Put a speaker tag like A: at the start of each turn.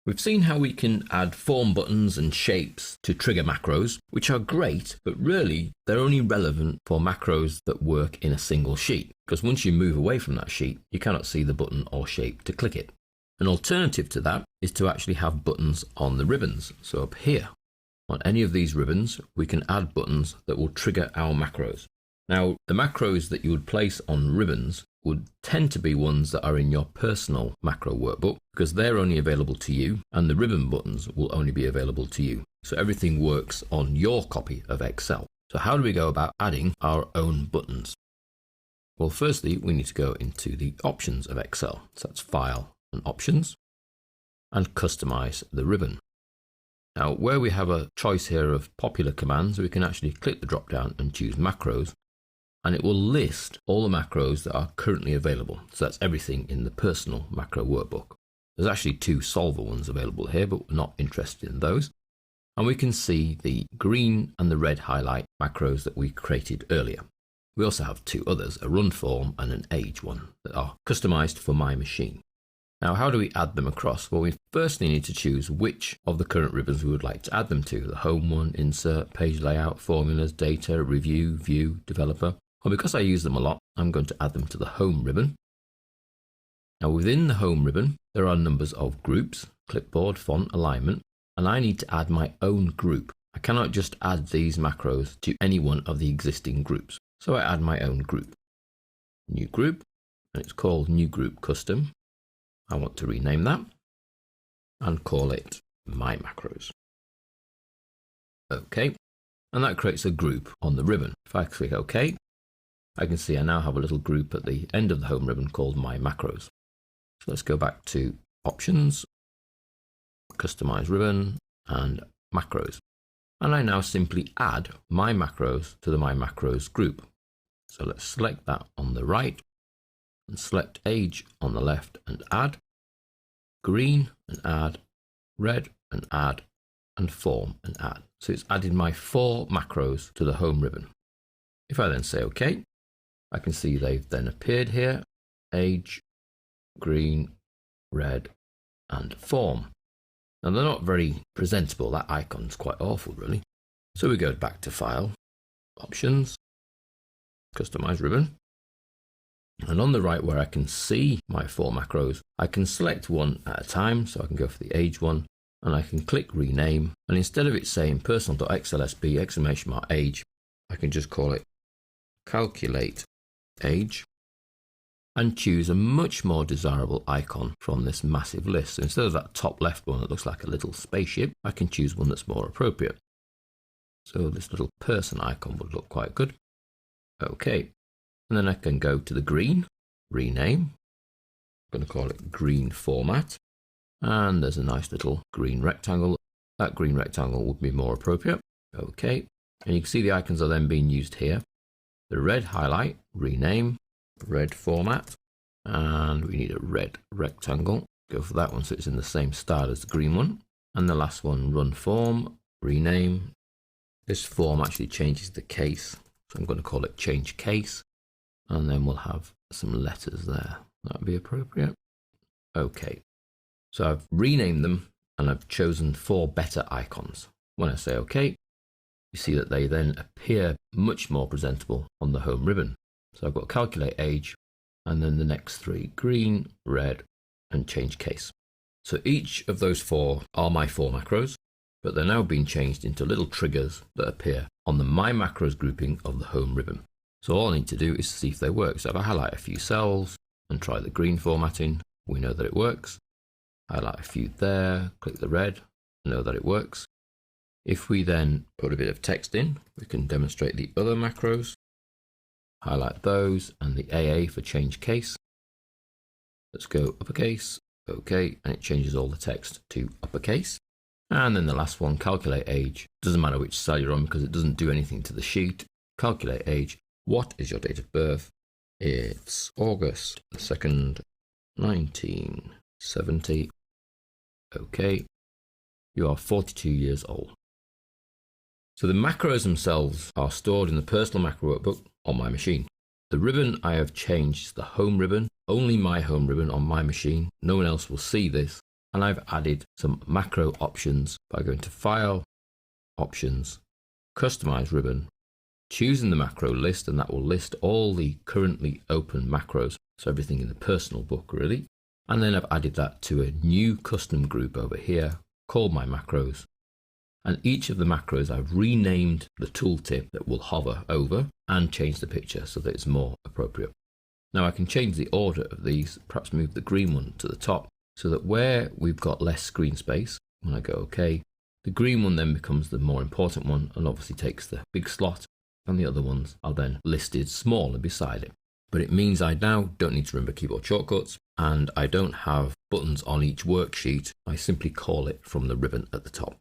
A: We've seen how we can add form buttons and shapes to trigger macros, which are great, but really they're only relevant for macros that work in a single sheet, because once you move away from that sheet, you cannot see the button or shape to click it. An alternative to that is to actually have buttons on the ribbons. So up here, on any of these ribbons, we can add buttons that will trigger our macros. Now, the macros that you would place on ribbons would tend to be ones that are in your personal macro workbook because they're only available to you, and the ribbon buttons will only be available to you. So everything works on your copy of Excel. So how do we go about adding our own buttons? Well, firstly, we need to go into the options of Excel. So that's File and Options, and customize the ribbon. Now, where we have a choice here of popular commands, we can actually click the drop down and choose macros, and it will list all the macros that are currently available. So that's everything in the personal macro workbook. There's actually 2 solver ones available here, but we're not interested in those. And we can see the green and the red highlight macros that we created earlier. We also have 2 others, a run form and an age one, that are customized for my machine. Now, how do we add them across? Well, we firstly need to choose which of the current ribbons we would like to add them to. The home one, insert, page layout, formulas, data, review, view, developer. Well, because I use them a lot, I'm going to add them to the home ribbon. Now, within the home ribbon, there are numbers of groups, clipboard, font, alignment, and I need to add my own group. I cannot just add these macros to any one of the existing groups. So I add my own group. New group, and it's called New Group Custom. I want to rename that and call it My Macros. OK, and that creates a group on the ribbon. If I click OK, I can see I now have a little group at the end of the home ribbon called My Macros. So let's go back to Options, Customize Ribbon, and Macros. And I now simply add My Macros to the My Macros group. So let's select that on the right and select Age on the left and add, Green and add, Red and add, and Form and add. So it's added my 4 macros to the home ribbon. If I then say OK, I can see they've then appeared here, Age, Green, Red, and Form. Now they're not very presentable. That icon's quite awful, really. So we go back to File, Options, Customize Ribbon. And on the right where I can see my 4 macros, I can select one at a time. So I can go for the age one and I can click rename. And instead of it saying personal.xlsb age, I can just call it calculate age and choose a much more desirable icon from this massive list. So instead of that top left one that looks like a little spaceship, I can choose one that's more appropriate. So this little person icon would look quite good. OK, and then I can go to the green, rename. I'm going to call it green format. And there's a nice little green rectangle. That green rectangle would be more appropriate. OK, and you can see the icons are then being used here. The red highlight, rename, red format, and we need a red rectangle. Go for that one so it's in the same style as the green one. And the last one, run form, rename. This form actually changes the case, so I'm going to call it change case, and then we'll have some letters there. That would be appropriate. OK, so I've renamed them and I've chosen 4 better icons. When I say OK, you see that they then appear much more presentable on the home ribbon. So I've got calculate age and then the next 3, green, red, and change case. So each of those 4 are my 4 macros, but they're now being changed into little triggers that appear on the My Macros grouping of the home ribbon. So all I need to do is see if they work. So if I highlight a few cells and try the green formatting, we know that it works. Highlight a few there, click the red, know that it works. If we then put a bit of text in, we can demonstrate the other macros. Highlight those and the AA for change case. Let's go uppercase, OK, and it changes all the text to uppercase. And then the last one, calculate age. Doesn't matter which cell you're on because it doesn't do anything to the sheet. Calculate age. What is your date of birth? It's August 2nd, 1970. OK, you are 42 years old. So the macros themselves are stored in the personal macro workbook on my machine. The ribbon I have changed is the home ribbon, only my home ribbon on my machine. No one else will see this. and I've added some macro options by going to File, Options, Customize Ribbon, choosing the macro list, and that will list all the currently open macros, so everything in the personal book really. And then I've added that to a new custom group over here called My Macros. And each of the macros I've renamed the tooltip that will hover over and change the picture so that it's more appropriate. Now I can change the order of these, perhaps move the green one to the top so that where we've got less screen space, when I go OK, the green one then becomes the more important one and obviously takes the big slot, and the other ones are then listed smaller beside it. But it means I now don't need to remember keyboard shortcuts, and I don't have buttons on each worksheet. I simply call it from the ribbon at the top.